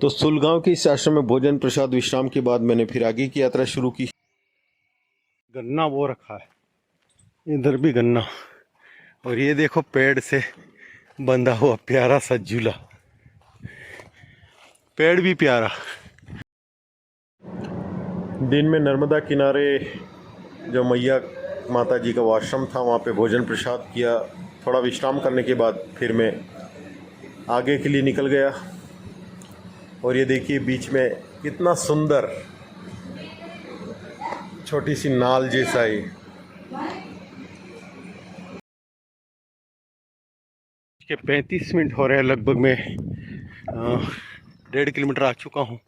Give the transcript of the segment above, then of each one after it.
तो सुलगांव के इस आश्रम में भोजन प्रसाद विश्राम के बाद मैंने फिर आगे की यात्रा शुरू की। गन्ना वो रखा है, इधर भी गन्ना, और ये देखो पेड़ से बंधा हुआ प्यारा सा झूला, पेड़ भी प्यारा। दिन में नर्मदा किनारे जो मैया माता जी का आश्रम था वहाँ पे भोजन प्रसाद किया। थोड़ा विश्राम करने के बाद फिर मैं आगे के लिए निकल गया। और ये देखिए बीच में कितना सुंदर छोटी सी नाल जैसा ही। के 35 मिनट हो रहे हैं लगभग। मैं 1.5 किलोमीटर आ चुका हूँ।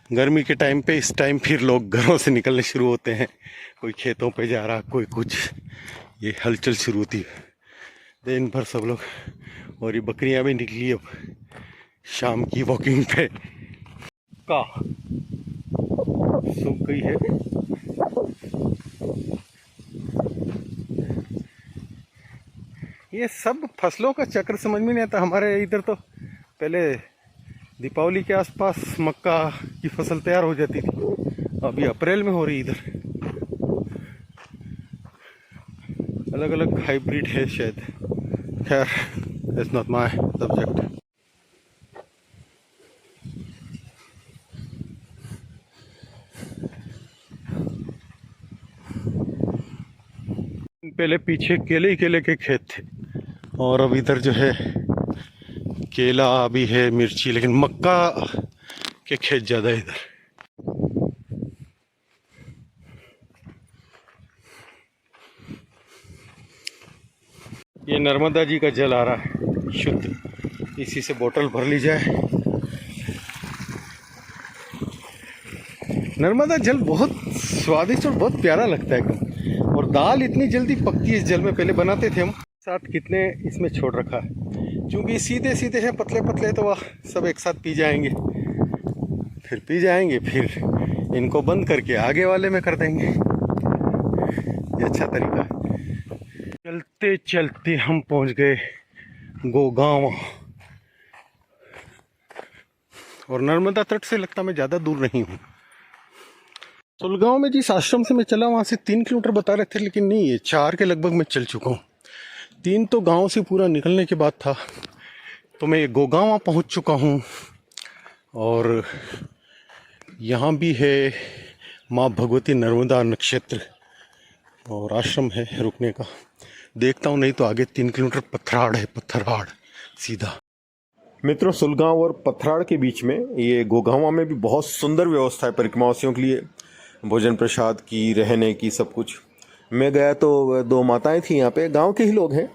गर्मी के टाइम पे इस टाइम फिर लोग घरों से निकलने शुरू होते हैं, कोई खेतों पे जा रहा, कोई कुछ, ये हलचल शुरू होती है दिन भर सब लोग। और ये बकरियां भी निकली अब शाम की वॉकिंग पे। का सूख गई है। ये सब फसलों का चक्र समझ में नहीं आता। हमारे इधर तो पहले दीपावली के आसपास मक्का की फसल तैयार हो जाती थी, अभी अप्रैल में हो रही। इधर अलग अलग हाइब्रिड है शायद। खैर, इट्स नॉट माय सब्जेक्ट। पहले पीछे केले ही केले के खेत थे, और अब इधर जो है केला भी है, मिर्ची, लेकिन मक्का के खेत ज़्यादा है इधर। ये नर्मदा जी का जल आ रहा है शुद्ध, इसी से बोतल भर ली जाए। नर्मदा जल बहुत स्वादिष्ट और बहुत प्यारा लगता है एकदम। और दाल इतनी जल्दी पकती है इस जल में। पहले बनाते थे हम, साथ कितने इसमें छोड़ रखा है, क्योंकि सीधे सीधे हैं, पतले पतले, तो वह सब एक साथ पी जाएंगे, फिर इनको बंद करके आगे वाले में कर देंगे। ये अच्छा तरीका है। चलते चलते हम पहुंच गए गोगांव, और नर्मदा तट से लगता मैं ज़्यादा दूर नहीं हूँ। सुलगांव में जिस आश्रम से मैं चला वहाँ से 3 किलोमीटर बता रहे थे, लेकिन नहीं, ये 4 के लगभग मैं चल चुका हूँ। 3 तो गांव से पूरा निकलने के बाद था। तो मैं गोगांव पहुँच चुका हूँ, और यहाँ भी है माँ भगवती नर्मदा नक्षत्र, और आश्रम है रुकने का। देखता हूँ, नहीं तो आगे 3 किलोमीटर पथराड़ है, पथराड़ सीधा। मित्रों, सुलगांव और पथराड़ के बीच में ये गोगांवा में भी बहुत सुंदर व्यवस्था है परिक्रमावासियों के लिए, भोजन प्रसाद की, रहने की, सब कुछ। मैं गया तो 2 माताएं थी यहाँ पे, गांव के ही लोग हैं।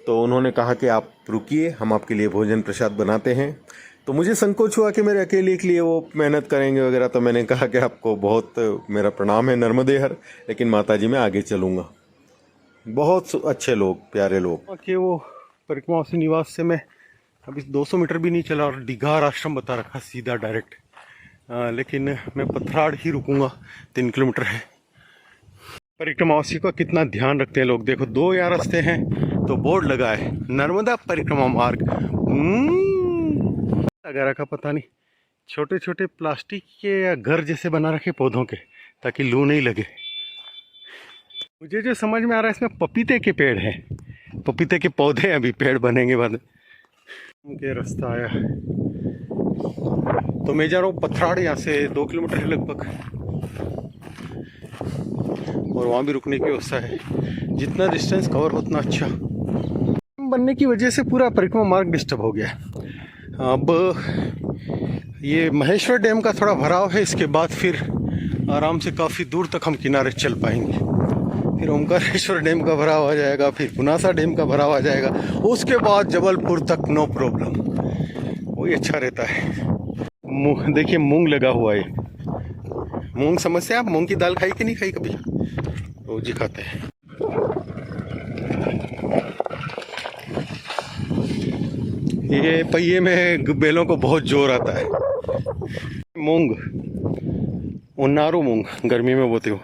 तो उन्होंने कहा कि आप रुकिए, हम आपके लिए भोजन प्रसाद बनाते हैं। तो मुझे संकोच हुआ कि मेरे अकेले के लिए वो मेहनत करेंगे वगैरह। तो मैंने कहा कि आपको बहुत मेरा प्रणाम है नर्मदेहर, लेकिन माताजी मैं आगे चलूँगा। बहुत अच्छे लोग, प्यारे लोग। कि वो परिक्रमावासी निवास से मैं अभी 200 मीटर भी नहीं चला, और डिगार आश्रम बता रखा सीधा डायरेक्ट। लेकिन मैं पथराड़ ही रुकूंगा, 3 किलोमीटर है। परिक्रमावासी का कितना ध्यान रखते हैं लोग। देखो, 2 यहाँ रास्ते हैं तो बोर्ड लगा है नर्मदा परिक्रमा मार्ग। लगा रखा, पता नहीं, छोटे छोटे प्लास्टिक के या घर जैसे बना रखे पौधों के, ताकि लू नहीं लगे। मुझे जो समझ में आ रहा है, इसमें पपीते के पेड़ हैं, पपीते के पौधे अभी पेड़ बनेंगे बाद में। के रास्ता आया है, तो मैं जा रहा हूँ पथराड़। यहाँ से 2 किलोमीटर है लगभग, और वहाँ भी रुकने की व्यवस्था है। जितना डिस्टेंस कवर हो उतना अच्छा। बनने की वजह से पूरा परिक्रमा मार्ग डिस्टर्ब हो गया। अब ये महेश्वर डैम का थोड़ा भराव है, इसके बाद फिर आराम से काफ़ी दूर तक हम किनारे चल पाएंगे। फिर ओमकारेश्वर डैम का भराव आ जाएगा, फिर पुनासा डैम का भराव आ जाएगा, उसके बाद जबलपुर तक नो प्रॉब्लम। वही अच्छा रहता है। देखिए मूंग लगा हुआ है। मूंग समस्या, आप मूंग की दाल खाई कि नहीं खाई कभी? रोज ही खाते हैं। ये पहिए में बैलों को बहुत जोर आता है। मूंग, उन्नारू मूंग, गर्मी में बोते हो।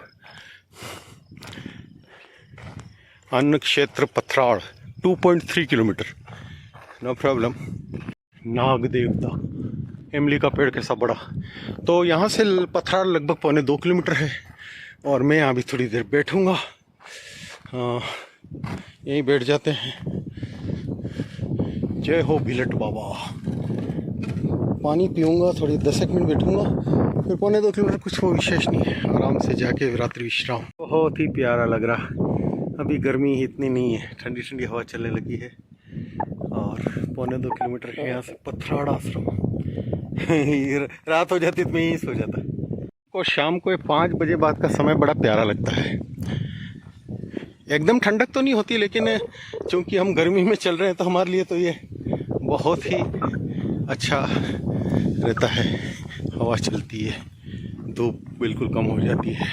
अन्न क्षेत्र पथराड़ 2.3 किलोमीटर, नो प्रॉब्लम। नाग देवता, इमली का पेड़ कैसा बड़ा। तो यहाँ से पथराड़ लगभग 1.25 किलोमीटर है और मैं यहाँ भी थोड़ी देर बैठूँगा। यहीं बैठ जाते हैं। जय हो भिलट बाबा। पानी पीऊँगा, थोड़ी 10 मिनट बैठूँगा, फिर 1.25 किलोमीटर, कुछ वो विशेष नहीं है, आराम से जाके रात्रि विश्राम। बहुत ही प्यारा लग रहा। अभी गर्मी इतनी नहीं है, ठंडी ठंडी हवा चलने लगी है और 1.25 किलोमीटर है यहाँ से पथराड़ आश्रम। रात हो जाती तो मैं यहीं सो जाता। को शाम को 5 बजे बाद का समय बड़ा प्यारा लगता है। एकदम ठंडक तो नहीं होती, लेकिन चूंकि हम गर्मी में चल रहे हैं तो हमारे लिए तो ये बहुत ही अच्छा रहता है। हवा चलती है, धूप बिल्कुल कम हो जाती है।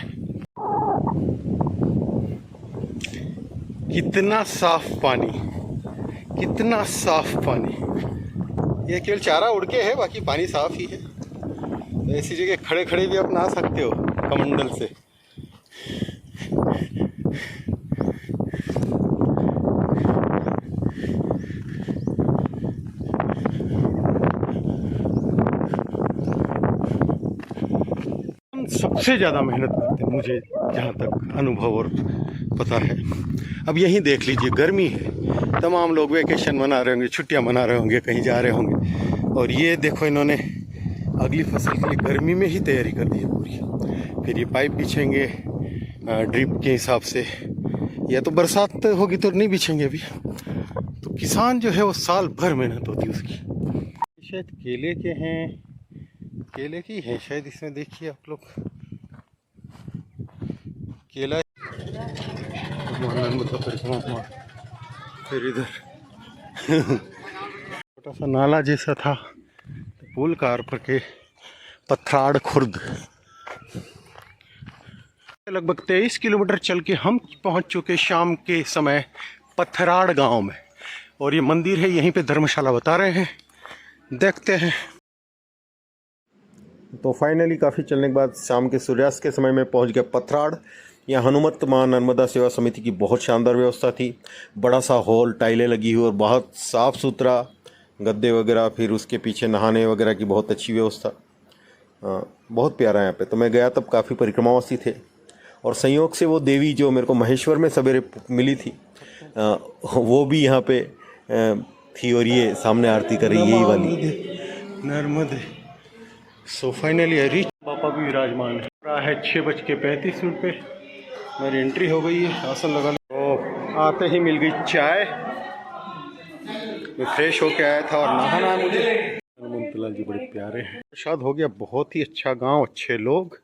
कितना साफ पानी, कितना साफ पानी। ये केवल चारा उड़ के है, बाकी पानी साफ ही है। तो ऐसी जगह खड़े खड़े भी आप नहा सकते हो कमंडल से। सबसे ज़्यादा मेहनत करते हैं, मुझे जहाँ तक अनुभव और पता है। अब यहीं देख लीजिए, गर्मी है, तमाम लोग वेकेशन मना रहे होंगे, छुट्टियाँ मना रहे होंगे, कहीं जा रहे होंगे, और ये देखो इन्होंने अगली फसल के लिए गर्मी में ही तैयारी कर दी है पूरी। फिर ये पाइप बिछेंगे ड्रिप के हिसाब से, या तो बरसात होगी तो नहीं बिछेंगे अभी। तो किसान जो है वो साल भर मेहनत होती है उसकी। शायद केले के हैं, केले की है शायद इसमें, देखिए आप लोग केला। फिर इधर छोटा सा नाला जैसा था, पुल कार पर के पथराड़ खुर्द। लगभग 23 किलोमीटर चल के हम पहुंच चुके शाम के समय पथराड़ गांव में, और ये मंदिर है, यहीं पे धर्मशाला बता रहे हैं, देखते हैं। तो फाइनली काफ़ी चलने के बाद शाम के सूर्यास्त के समय में पहुंच गया पथराड़। यहाँ हनुमत मां नर्मदा सेवा समिति की बहुत शानदार व्यवस्था थी। बड़ा सा हॉल, टाइलें लगी हुई और बहुत साफ़ सुथरा, गद्दे वगैरह, फिर उसके पीछे नहाने वगैरह की बहुत अच्छी व्यवस्था। बहुत प्यारा यहाँ पे। तो मैं गया तब काफ़ी परिक्रमावासी थे, और संयोग से वो देवी जो मेरे को महेश्वर में सवेरे मिली थी, वो भी यहाँ पे थी, और ये सामने आरती कर रही यही वाली नर्मदे। So finally reach. पापा भी विराजमान है। 6:35 पे मेरी एंट्री हो गई है। आसन लगा तो आते ही मिल गई चाय। मैं फ्रेश होके आया था और नहाना है मुझे। हनुमंतलाल जी बड़े प्यारे हैं। प्रसाद हो गया। बहुत ही अच्छा गांव, अच्छे लोग।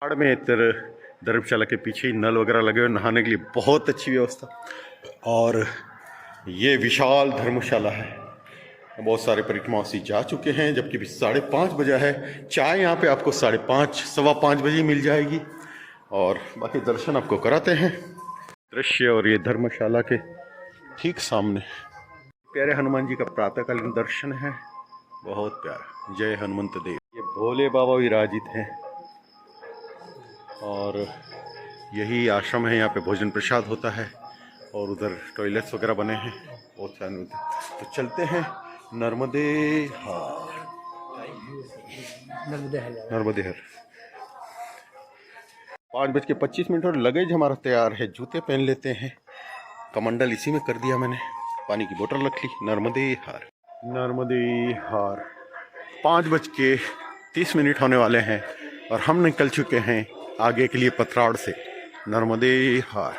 पहाड़ में इधर धर्मशाला के पीछे ही नल वगैरह लगे हुए नहाने के लिए, बहुत अच्छी व्यवस्था। और ये विशाल धर्मशाला है। बहुत सारे परिक्रमावासी जा चुके हैं, जबकि भी 5:30 बजा है। चाय यहाँ पे आपको 5:30, 5:15 बजे मिल जाएगी, और बाकी दर्शन आपको कराते हैं। दृश्य और ये धर्मशाला के ठीक सामने प्यारे हनुमान जी का प्रातःकालीन दर्शन है, बहुत प्यारा। जय हनुमंत देव। ये भोले बाबा विराजित हैं, और यही आश्रम है। यहाँ पे भोजन प्रसाद होता है, और उधर टॉयलेट्स वगैरह बने हैं, बहुत सारे। तो चलते हैं नर्मदे हर। नर्मदे हर। 5:25 और लगेज हमारा तैयार है। जूते पहन लेते हैं, कमंडल इसी में कर दिया मैंने, पानी की बोतल रख ली। नर्मदे हर, नर्मदे हर। 5:30 होने वाले हैं, और हम निकल चुके हैं आगे के लिए पथराड़ से। नर्मदे हर।